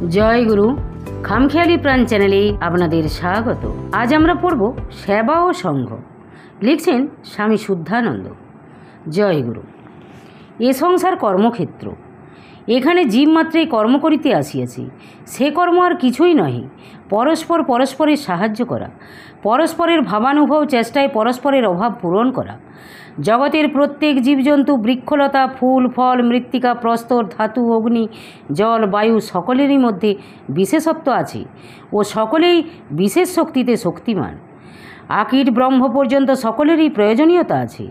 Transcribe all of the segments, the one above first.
জয় গুরু। খামখেয়ালি প্রাণ চ্যানেলে আপনাদের স্বাগত। আজ আমরা পড়ব সেবা ও সঙ্ঘ। লিখছেন স্বামী শুদ্ধানন্দ। জয় গুরু। এ সংসার কর্মক্ষেত্র, এখানে জীবমাত্রেই কর্ম করিতে আসিয়াছি। সে কর্ম আর কিছুই নহে, পরস্পরের সাহায্য করা, পরস্পরের ভাবানুভব চেষ্টায় পরস্পরের অভাব পূরণ করা। জগতের প্রত্যেক জীবজন্তু, বৃক্ষলতা, ফুল ফল, মৃত্তিকা, প্রস্তর, ধাতু, অগ্নি, জল, বায়ু সকলেরই মধ্যে বিশেষত্ব আছে ও সকলেই বিশেষ শক্তিতে শক্তিমান। আকিট ব্রহ্ম পর্যন্ত সকলেরই প্রয়োজনীয়তা আছে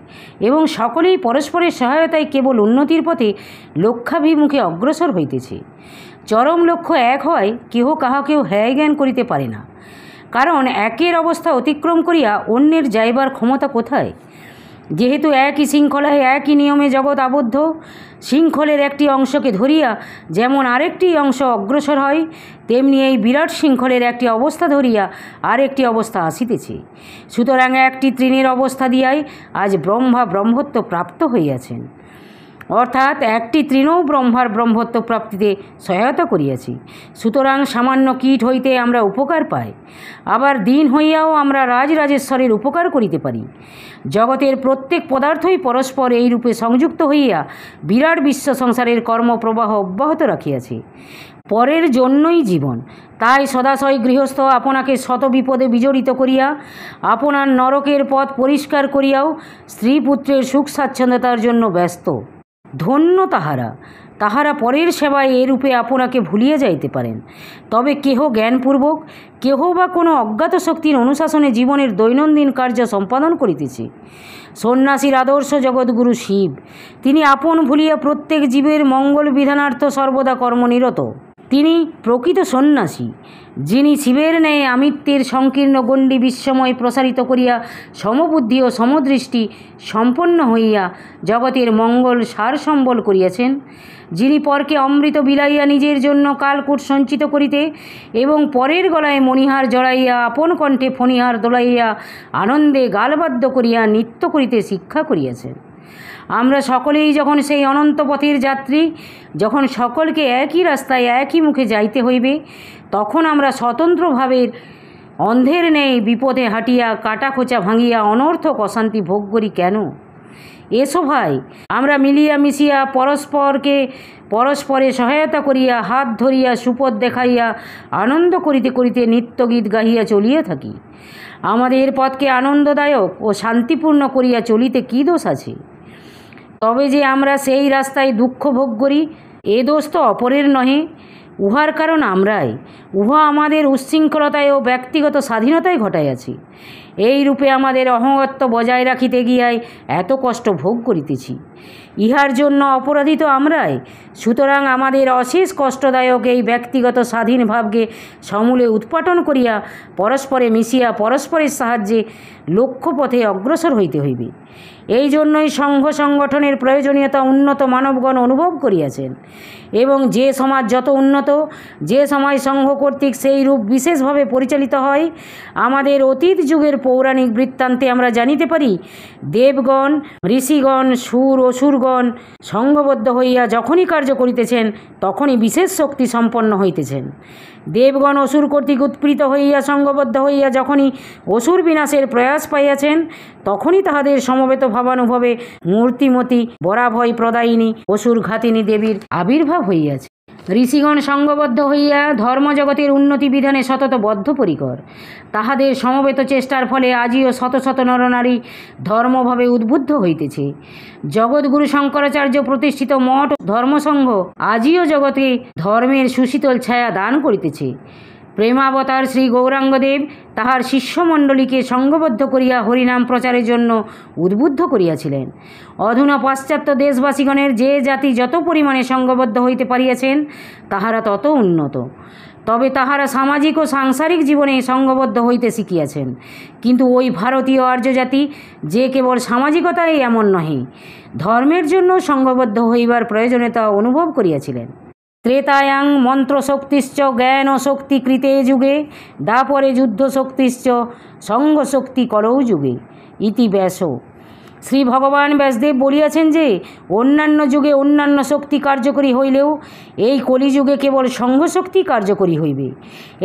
এবং সকলেই পরস্পরের সহায়তায় কেবল উন্নতির পথে লক্ষ্যাভিমুখে অগ্রসর হইতেছে। চরম লক্ষ্য এক হয়, কেহ কাহাকেও হেয় জ্ঞান করিতে পারে না, কারণ একের অবস্থা অতিক্রম করিয়া অন্যের যাইবার ক্ষমতা কোথায়? যেহেতু একই শৃঙ্খলায় একই নিয়মে জগৎ আবদ্ধ, শৃঙ্খলের একটি অংশকে ধরিয়া যেমন আরেকটি অংশ অগ্রসর হয়, তেমনি এই বিরাট শৃঙ্খলের একটি অবস্থা ধরিয়া আরেকটি অবস্থা আসিতেছে। সুতরাং একটি তৃণের অবস্থা দিয়াই আজ ব্রহ্মা ব্রহ্মত্ব প্রাপ্ত হইয়াছেন, অর্থাৎ একটি তৃণও ব্রহ্মার ব্রহ্মত্ব প্রাপ্তিতে সহায়তা করিয়াছি। সুতরাং সামান্য কীট হইতে আমরা উপকার পাই, আবার দিন হইয়াও আমরা রাজরাজেশ্বরের উপকার করিতে পারি। জগতের প্রত্যেক পদার্থই পরস্পর এই রূপে সংযুক্ত হইয়া বিরাট বিশ্ব সংসারের কর্মপ্রবাহ অব্যাহত রাখিয়াছে। পরের জন্যই জীবন। তাই সদাশয় গৃহস্থ আপনাকে শত বিপদে বিজড়িত করিয়া আপনার নরকের পথ পরিষ্কার করিয়াও স্ত্রী পুত্রের সুখ স্বাচ্ছন্দ্যতার জন্য ব্যস্ত। ধন্য তাহারা পরের সেবায় এরূপে আপনাকে ভুলিয়া যাইতে পারেন। তবে কেহ জ্ঞানপূর্বক, কেহ বা কোনো অজ্ঞাত শক্তির অনুশাসনে জীবনের দৈনন্দিন কার্য সম্পাদন করিতেছে। সন্ন্যাসীর আদর্শ জগৎগুরু শিব, তিনি আপন ভুলিয়া প্রত্যেক জীবের মঙ্গল বিধানার্থ সর্বদা কর্মনিরত। তিনি প্রকৃত সন্ন্যাসী, যিনি শিবের ন্যায় আমিত্বের সংকীর্ণ গণ্ডি বিশ্বময় প্রসারিত করিয়া সমবুদ্ধি ও সমদৃষ্টি সম্পন্ন হইয়া জগতের মঙ্গল সার সম্বল করিয়াছেন, যিনি পরকে অমৃত বিলাইয়া নিজের জন্য কালকূট সঞ্চিত করিতে এবং পরের গলায় মণিহার জড়াইয়া আপন কণ্ঠে ফণিহার দোলাইয়া আনন্দে গালবাদ্য করিয়া নৃত্য করিতে শিক্ষা করিয়াছেন। আমরা সকলেই যখন সেই অনন্ত পথের যাত্রী, যখন সকলকে একই রাস্তায় একই মুখে যাইতে হইবে, তখন আমরা স্বতন্ত্রভাবে অন্ধের ন্যায় বিপদে হাঁটিয়া কাটা খোঁচা ভাঙিয়া অনর্থক অশান্তি ভোগ করি কেন? এসো ভাই, আমরা মিলিয়া মিশিয়া পরস্পরে সহায়তা করিয়া হাত ধরিয়া সুপথ দেখাইয়া আনন্দ করিতে করিতে নিত্যগীত গাহিয়া চলিয়া থাকি। আমাদের পথকে আনন্দদায়ক ও শান্তিপূর্ণ করিয়া চলিতে কী দোষ আছে? তবে যে আমরা সেই রাস্তায় দুঃখ ভোগ করি, এ দোষ তো অপরের নহে, উহার কারণ আমরাই। উহা আমাদের উচ্ছৃঙ্খলতায় ও ব্যক্তিগত স্বাধীনতায় ঘটাইয়াছি। এই রূপে আমাদের অহংত্ব বজায় রাখিতে গিয়াই এত কষ্ট ভোগ করিতেছি। ইহার জন্য অপরাধী তো আমরাই। সুতরাং আমাদের অশেষ কষ্টদায়ক এই ব্যক্তিগত স্বাধীন ভাবকে সমূলে উৎপাটন করিয়া পরস্পরে মিশিয়া পরস্পরের সাহায্যে লক্ষ্যপথে অগ্রসর হইতে হইবে। এই জন্যই সংঘ সংগঠনের প্রয়োজনীয়তা উন্নত মানবগণ অনুভব করিয়াছেন এবং যে সমাজ যত উন্নত, যে সমাজ সংঘ কর্তৃক সেই রূপ বিশেষভাবে পরিচালিত হয়, আমাদের অতীত যুগের পৌরাণিক বৃত্তান্তে আমরা জানিতে পারি, দেবগণ, ঋষিগণ, সুর অসুরগণ সংঘবদ্ধ হইয়া যখনই কার্য করিতেছেন তখনই বিশেষ শক্তি সম্পন্ন হইতেছেন। দেবগণ অসুর কর্তৃক উৎপীড়িত হইয়া সংঘবদ্ধ হইয়া যখনই অসুর বিনাশের প্রয়াস পাইয়াছেন, তখনই তাহাদের সমবেত ভাবানুভবে মূর্তিমতী বরাভয় প্রদায়িনী অসুর ঘাতিনী দেবীর আবির্ভাব হইয়াছে। ঋষিগণ সংঘবদ্ধ হইয়া ধর্মজগতের উন্নতি বিধানে সতত বদ্ধপরিকর। তাহাদের সমবেত চেষ্টার ফলে আজিও শত শত নরনারী ধর্মভাবে উদ্বুদ্ধ হইতেছে। জগৎগুরু শঙ্করাচার্য প্রতিষ্ঠিত মঠ ধর্মসংঘ আজিও জগতে ধর্মের সুশীতল ছায়া দান করিতেছে। প্রেমাবতার শ্রী গৌরাঙ্গদেব তাহার শিষ্যমণ্ডলীকে সংঘবদ্ধ করিয়া হরিনাম প্রচারের জন্য উদ্বুদ্ধ করিয়াছিলেন। অধুনা পাশ্চাত্য দেশবাসীগণের যে জাতি যত পরিমাণে সংঘবদ্ধ হইতে পারিয়াছেন, তাহারা তত উন্নত। তবে তাহারা সামাজিক ও সাংসারিক জীবনে সংঘবদ্ধ হইতে শিখিয়াছেন। কিন্তু ওই ভারতীয় আর্যজাতি যে কেবল সামাজিকতাই এমন নহে, ধর্মের জন্য সংঘবদ্ধ হইবার প্রয়োজনীয়তা অনুভব করিয়াছিলেন। ত্রেতায়াং মন্ত্রশক্তিশ্চ জ্ঞান শক্তি কৃতে যুগে দাপরে যুদ্ধ শক্তিশ্চ সঙ্গ শক্তি করৌ যুগে ইতি ব্যাস। শ্রী ভগবান ব্যাসদেব বলিয়াছেন যে অন্যান্য যুগে অন্যান্য শক্তি কার্যকরী হইলেও এই কলিযুগে কেবল সংঘশক্তি কার্যকরী হইবে।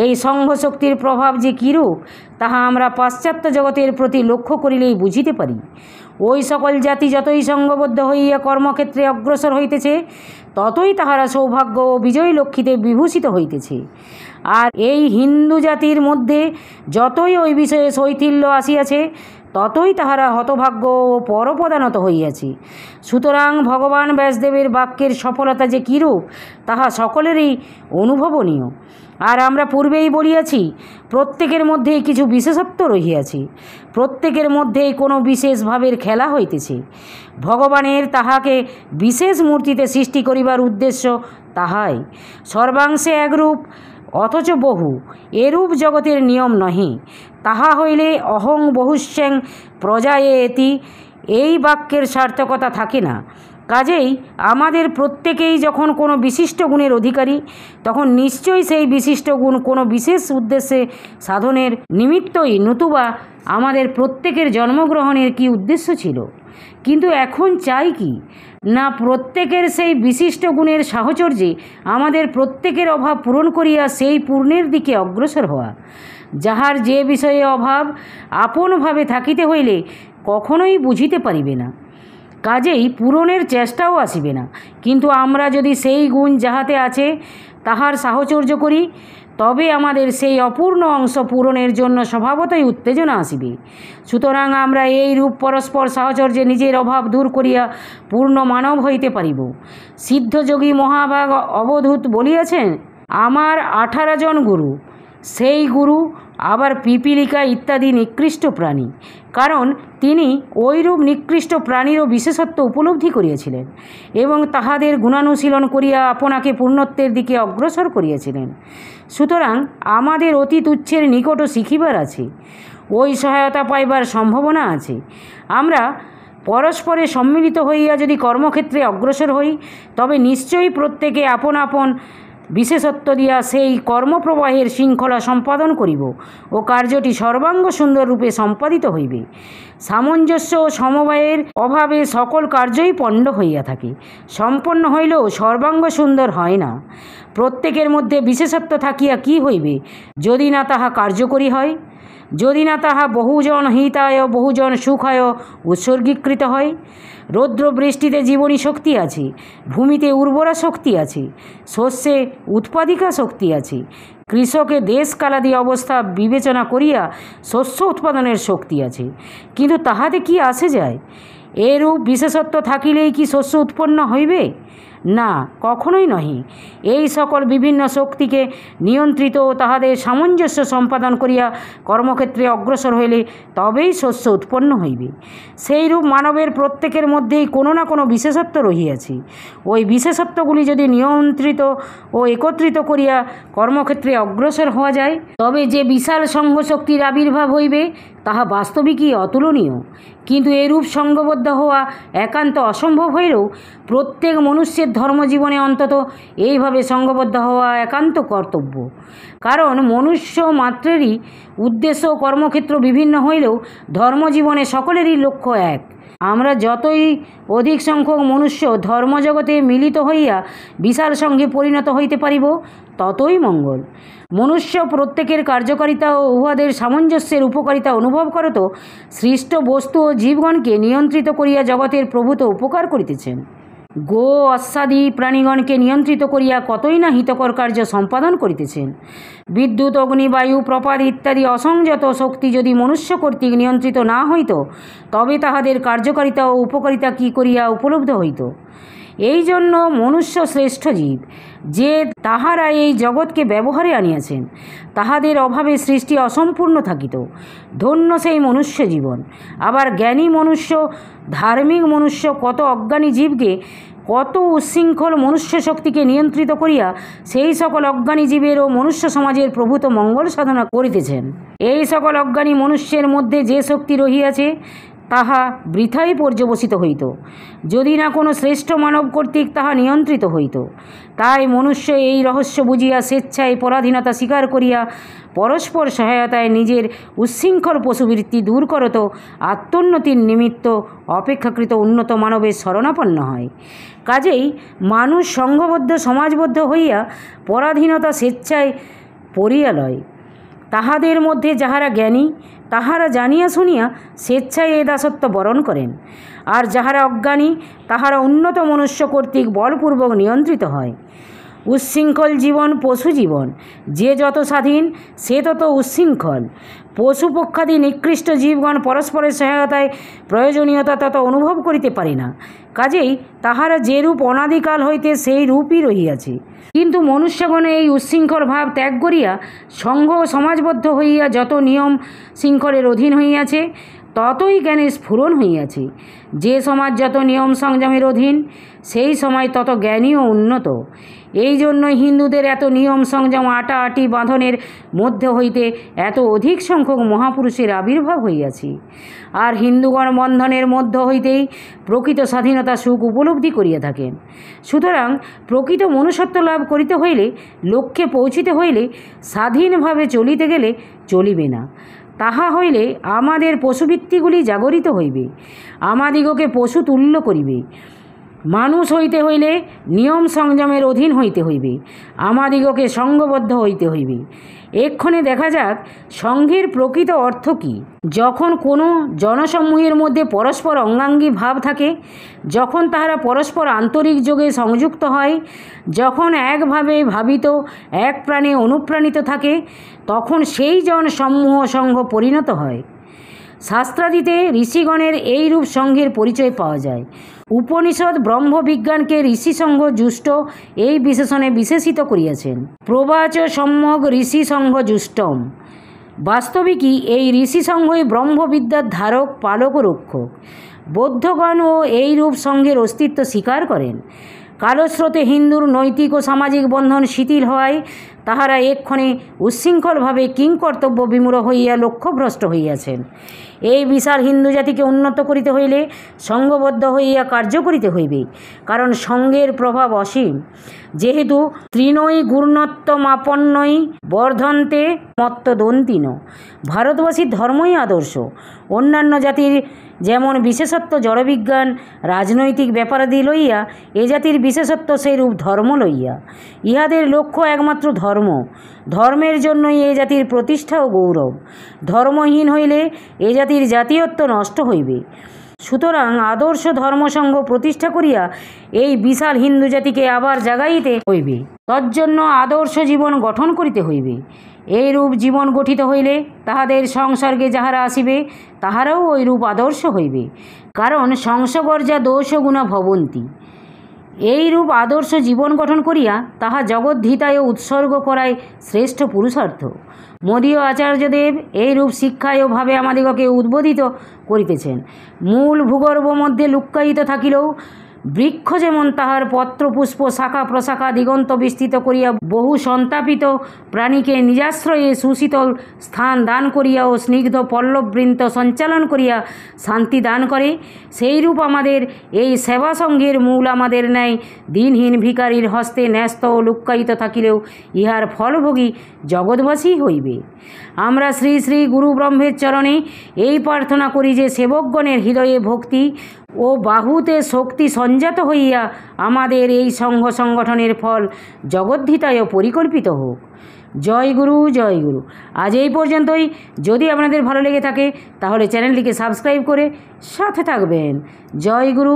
এই সংঘশক্তির প্রভাব যে কীরূপ তাহা আমরা পাশ্চাত্য জগতের প্রতি লক্ষ্য করিলেই বুঝিতে পারি। ওই সকল জাতি যতই সঙ্গবদ্ধ হইয়া কর্মক্ষেত্রে অগ্রসর হইতেছে, ততই তাহারা সৌভাগ্য ও বিজয় লক্ষ্মীতে বিভূষিত হইতেছে। আর এই হিন্দু জাতির মধ্যে যতই ওই বিষয়ে শৈথিল্য আসিয়াছে, ততই তাহারা হতভাগ্য ও পরপদানত হইয়াছে। সুতরাং ভগবান ব্যাসদেবের বাক্যের সফলতা যে কীরূপ তাহা সকলেরই অনুভবনীয়। আর আমরা পূর্বেই বলিয়াছি, প্রত্যেকের মধ্যেই কিছু বিশেষত্ব রহিয়াছে, প্রত্যেকের মধ্যেই কোনো বিশেষ ভাবের খেলা হইতেছে। ভগবানের তাহাকে বিশেষ মূর্তিতে সৃষ্টি করিবার উদ্দেশ্য তাহাই। সর্বাংশে একরূপ অথচ বহু, এরূপ জগতের নিয়ম নহে। তাহা হইলে অহং বহুস্যাং প্রজায়েতি, এই বাক্যের সার্থকতা থাকে না। কাজেই আমাদের প্রত্যেকেই যখন কোনো বিশিষ্ট গুণের অধিকারী, তখন নিশ্চয়ই সেই বিশিষ্ট গুণ কোনো বিশেষ উদ্দেশ্যে সাধনের নিমিত্তই, নতুবা আমাদের প্রত্যেকের জন্মগ্রহণের কি উদ্দেশ্য ছিল। কিন্তু এখন চাই কি না, প্রত্যেকের সেই বিশিষ্ট গুণের সাহচর্যে আমাদের প্রত্যেকের অভাব পূরণ করিয়া সেই পূর্ণের দিকে অগ্রসর হওয়া। যাহার যে বিষয়ে অভাব আপনভাবে থাকিতে হইলে কখনোই বুঝিতে পারিবে না, কাজেই পূরণের চেষ্টাও আসিবে না। কিন্তু আমরা যদি সেই গুণ যাহাতে আছে তাহার সাহচর্য করি, তবে আমাদের সেই অপূর্ণ অংশ পূরণের জন্য স্বভাবতই উত্তেজনা আসিবে। সুতরাং আমরা এই রূপ পরস্পর সাহচর্যে নিজের অভাব দূর করিয়া পূর্ণ মানব হইতে পারিব। সিদ্ধযোগী মহাভাগ অবধূত বলিয়াছেন, আমার 18 জন গুরু। সেই গুরু আবার পিপীলিকা ইত্যাদি নিকৃষ্ট প্রাণী, কারণ তিনি ওইরূপ নিকৃষ্ট প্রাণীরও বিশেষত্ব উপলব্ধি করিয়াছিলেন এবং তাহাদের গুণানুশীলন করিয়া আপনাকে পূর্ণত্বের দিকে অগ্রসর করিয়াছিলেন। সুতরাং আমাদের অতি তুচ্ছের নিকটও শিখিবার আছে, ওই সহায়তা পাইবার সম্ভাবনা আছে। আমরা পরস্পরে সম্মিলিত হইয়া যদি কর্মক্ষেত্রে অগ্রসর হই, তবে নিশ্চয়ই প্রত্যেকে আপন আপন বিশেষত্ব দিয়া সেই কর্মপ্রবাহের শৃঙ্খলা সম্পাদন করিব ও কার্যটি সর্বাঙ্গ সুন্দর রূপে সম্পাদিত হইবে। সামঞ্জস্য ও সমবায়ের অভাবে সকল কার্যই পণ্ড হইয়া থাকে, সম্পন্ন হইলেও সর্বাঙ্গ সুন্দর হয় না। প্রত্যেকের মধ্যে বিশেষত্ব থাকিয়া কি হইবে, যদি না তাহা কার্যকরী হয়, যদি না তাহা বহুজন হিতায় বহুজন সুখায় উৎসর্গীকৃত হয়। রৌদ্র বৃষ্টিতে জীবনী শক্তি আছে, ভূমিতে উর্বরা শক্তি আছে, শস্যে উৎপাদিকা শক্তি আছে, কৃষকে দেশকালাদি অবস্থা বিবেচনা করিয়া শস্য উৎপাদনের শক্তি আছে। কিন্তু তাহাতে কি আসে যায়? এরূপ বিশেষত্ব থাকিলেই কি শস্য উৎপন্ন হইবে? না, কখনোই নহে। এই সকল বিভিন্ন শক্তিকে নিয়ন্ত্রিত ও তাহাদের সামঞ্জস্য সম্পাদন করিয়া কর্মক্ষেত্রে অগ্রসর হইলে তবেই শস্য উৎপন্ন হইবে। সেইরূপ মানবের প্রত্যেকের মধ্যেই কোনো না কোনো বিশেষত্ব রহিয়াছে। ওই বিশেষত্বগুলি যদি নিয়ন্ত্রিত ও একত্রিত করিয়া কর্মক্ষেত্রে অগ্রসর হওয়া যায়, তবে যে বিশাল সংঘশক্তির আবির্ভাব হইবে তাহা বাস্তবিকই অতুলনীয়। কিন্তু এরূপ সঙ্গবদ্ধ হওয়া একান্ত অসম্ভব হইলেও প্রত্যেক মনুষ্যের ধর্মজীবনে অন্তত এইভাবে সঙ্গবদ্ধ হওয়া একান্ত কর্তব্য। কারণ মনুষ্য মাত্রেরই উদ্দেশ্য ও কর্মক্ষেত্র বিভিন্ন হইলেও ধর্মজীবনে সকলেরই লক্ষ্য এক। আমরা যতই অধিক সংখ্যক মনুষ্য ধর্মজগতে মিলিত হইয়া বিশাল সঙ্ঘে পরিণত হইতে পারিব, ততই মঙ্গল। মনুষ্য প্রত্যেকের কার্যকারিতা ও উহাদের সামঞ্জস্যের উপকারিতা অনুভব করত সৃষ্ট বস্তু ও জীবগণকে নিয়ন্ত্রিত করিয়া জগতের প্রভূত উপকার করিতেছেন। গো অশ্বাদি প্রাণীগণকে নিয়ন্ত্রিত করিয়া কতই না হিতকর কার্য সম্পাদন করিতেছেন। বিদ্যুৎ, অগ্নি, বায়ু, প্রপাত ইত্যাদি অসংযত শক্তি যদি মনুষ্য কর্তৃক নিয়ন্ত্রিত না হইত, তবে তাহাদের কার্যকারিতা ও উপকারিতা কি করিয়া উপলব্ধ হইত? এই জন্য মনুষ্য শ্রেষ্ঠ জীব, যে তাহারা এই জগৎকে ব্যবহারে আনিয়াছেন। তাহাদের অভাবে সৃষ্টি অসম্পূর্ণ থাকিত। ধন্য সেই মনুষ্য জীবন। আবার জ্ঞানী মনুষ্য, ধার্মিক মনুষ্য কত অজ্ঞানী জীবকে, কত উচ্ছৃঙ্খল মনুষ্য শক্তিকে নিয়ন্ত্রিত করিয়া সেই সকল অজ্ঞানী জীবের ও মনুষ্য সমাজের প্রভূত মঙ্গল সাধনা করিতেছেন। এই সকল অজ্ঞানী মনুষ্যের মধ্যে যে শক্তি রহিয়াছে, তাহা বৃথাই পর্যবসিত হইত, যদি না কোনো শ্রেষ্ঠ মানব কর্তৃক তাহা নিয়ন্ত্রিত হইত। তাই মনুষ্য এই রহস্য বুঝিয়া স্বেচ্ছায় পরাধীনতা স্বীকার করিয়া পরস্পর সহায়তায় নিজের উচ্ছৃঙ্খল পশুবৃত্তি দূর করত আত্মোন্নতির নিমিত্ত অপেক্ষাকৃত উন্নত মানবের শরণাপন্ন হয়। কাজেই মানুষ সংঘবদ্ধ সমাজবদ্ধ হইয়া পরাধীনতা স্বেচ্ছায় পরিয়া লয়। তাহাদের মধ্যে যাহারা জ্ঞানী তাহারা জানিয়া শুনিয়া স্বেচ্ছায় এ দাসত্ব বরণ করেন, আর যাহারা অজ্ঞানী তাহারা উন্নত মনুষ্য কর্তৃক বলপূর্বক নিয়ন্ত্রিত হয়। উচ্ছৃঙ্খল জীবন পশু জীবন, যে যত স্বাধীন সে তত উচ্ছৃঙ্খল। পশুপক্ষাদি নিকৃষ্ট জীবগণ পরস্পরের সহায়তায় প্রয়োজনীয়তা তত অনুভব করিতে পারে না, কাজেই তাহারা যেরূপ অনাদিকাল হইতে সেই রূপই রহিয়াছে। কিন্তু মনুষ্যগণ এই উচ্ছৃঙ্খল ভাব ত্যাগ করিয়া সংঘ ও সমাজবদ্ধ হইয়া যত নিয়ম শৃঙ্খলের অধীন হইয়াছে ততই জ্ঞানের স্ফুরণ হইয়াছে। যে সমাজ যত নিয়ম সংযমের অধীন সেই সময় তত জ্ঞানীও উন্নত। এই জন্যই হিন্দুদের এত নিয়ম সংযম আটাআটি বাঁধনের মধ্যে হইতে এত অধিক সংখ্যক মহাপুরুষের আবির্ভাব হইয়াছে। আর হিন্দুগণ বন্ধনের মধ্য হইতেই প্রকৃত স্বাধীনতা সুখ উপলব্ধি করিয়া থাকেন। সুতরাং প্রকৃত মনুষ্যত্ব লাভ করিতে হইলে, লক্ষ্যে পৌঁছিতে হইলে স্বাধীনভাবে চলিতে গেলে চলিবে না। তাহা হইলে আমাদের পশুবৃত্তিগুলি জাগরিত হইবে, আমাদিগকে পশু তুল্য করিবে। মানুষ হইতে হইলে নিয়ম সংযমের অধীন হইতে হইবে, আমাদিগকে সঙ্গবদ্ধ হইতে হইবে। এক্ষণে দেখা যাক সংঘের প্রকৃত অর্থ কী। যখন কোনো জনসমূহের মধ্যে পরস্পর অঙ্গাঙ্গী ভাব থাকে, যখন তাহারা পরস্পর আন্তরিক যোগে সংযুক্ত হয়, যখন একভাবে ভাবিত এক প্রাণে অনুপ্রাণিত থাকে, তখন সেই জনসমূহ সংঘ পরিণত হয়। শাস্ত্রাদিতে ঋষিগণের এইরূপ সংঘের পরিচয় পাওয়া যায়। উপনিষদ ব্রহ্মবিজ্ঞানকে ঋষিসংঘ জুষ্ট এই বিশেষণে বিশেষিত করিয়াছেন। প্রবাচ সম্যক ঋষিসংঘ জুষ্টম। বাস্তবিকই এই ঋষিসংঘই ব্রহ্মবিদ্যার ধারক, পালক ও রক্ষক। বৌদ্ধগণও এইরূপ সংঘের অস্তিত্ব স্বীকার করেন। কালস্রোতে হিন্দুর নৈতিক ও সামাজিক বন্ধন শিথিল হওয়ায় তাহারা এক্ষণে উচ্ছৃঙ্খলভাবে কিংকর্তব্য বিমূঢ় হইয়া লক্ষ্যভ্রষ্ট হইয়াছেন। এই বিশাল হিন্দু জাতিকে উন্নত করিতে হইলে সংঘবদ্ধ হইয়া কার্য করিতে হইবে, কারণ সংঘের প্রভাব অসীম। যেহেতু তৃণৈ গুণত্বমাপন্নৈ বর্ধন্তে মত্তদন্তিন। ভারতবাসীর ধর্মই আদর্শ। অন্যান্য জাতির যেমন বিশেষত্ব জড়বিজ্ঞান রাজনৈতিক ব্যাপারাদি লইয়া, এ জাতির বিশেষত্ব সেইরূপ ধর্ম লইয়া। ইহাদের লক্ষ্য একমাত্র ধর্ম। ধর্মের জন্যই এ জাতির প্রতিষ্ঠা ও গৌরব। ধর্মহীন হইলে এ জাতির জাতীয়ত্ব নষ্ট হইবে। সুতরাং আদর্শ ধর্মসংঘ প্রতিষ্ঠা করিয়া এই বিশাল হিন্দু জাতিকে আবার জাগাইতে হইবে। তজ্জন্য আদর্শ জীবন গঠন করিতে হইবে। এইরূপ জীবন গঠিত হইলে তাহাদের সংসর্গে যাহারা আসিবে তাহারাও ওইরূপ আদর্শ হইবে, কারণ সংসর্গজা দোষ গুণা ভবন্তি। এইরূপ আদর্শ জীবন গঠন করিয়া তাহা জগদ্ধিতায় উৎসর্গ করাই শ্রেষ্ঠ পুরুষার্থ। মদীয় আচার্যদেব এইরূপ শিক্ষায় ও ভাবে আমাদিগকে উদ্বোধিত করিতেছেন। মূল ভূগর্ভ মধ্যে লুক্কায়িত থাকিলেও বৃক্ষ যেমন তাহার পত্র পুষ্প শাখা প্রশাখা দিগন্ত বিস্তৃত করিয়া বহু সন্তাপিত প্রাণীকে নিজাশ্রয়ে সুশীতল স্থান দান করিয়া ও স্নিগ্ধ পল্লববৃন্ত সঞ্চালন করিয়া শান্তি দান করে, সেইরূপ আমাদের এই সেবা সংঘের মূল আমাদের ন্যায় দিনহীন ভিখারির হস্তে ন্যস্ত ও লুক্কায়িত থাকিলেও ইহার ফলভোগী জগৎবাসী হইবে। আমরা শ্রী শ্রী গুরু ব্রহ্মের চরণে এই প্রার্থনা করি যে সেবকগণের হৃদয়ে ভক্তি ও বাহুতে শক্তি সঞ্জাত হইয়া আমাদের এই সংঘ সংগঠনের ফল জগদ্ধিতায় পরিকল্পিত হোক। জয় গুরু, জয় গুরু। আজ এই পর্যন্তই। যদি আপনাদের ভালো লেগে থাকে তাহলে চ্যানেলটিকে সাবস্ক্রাইব করে সাথে থাকবেন। জয় গুরু,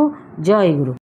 জয় গুরু।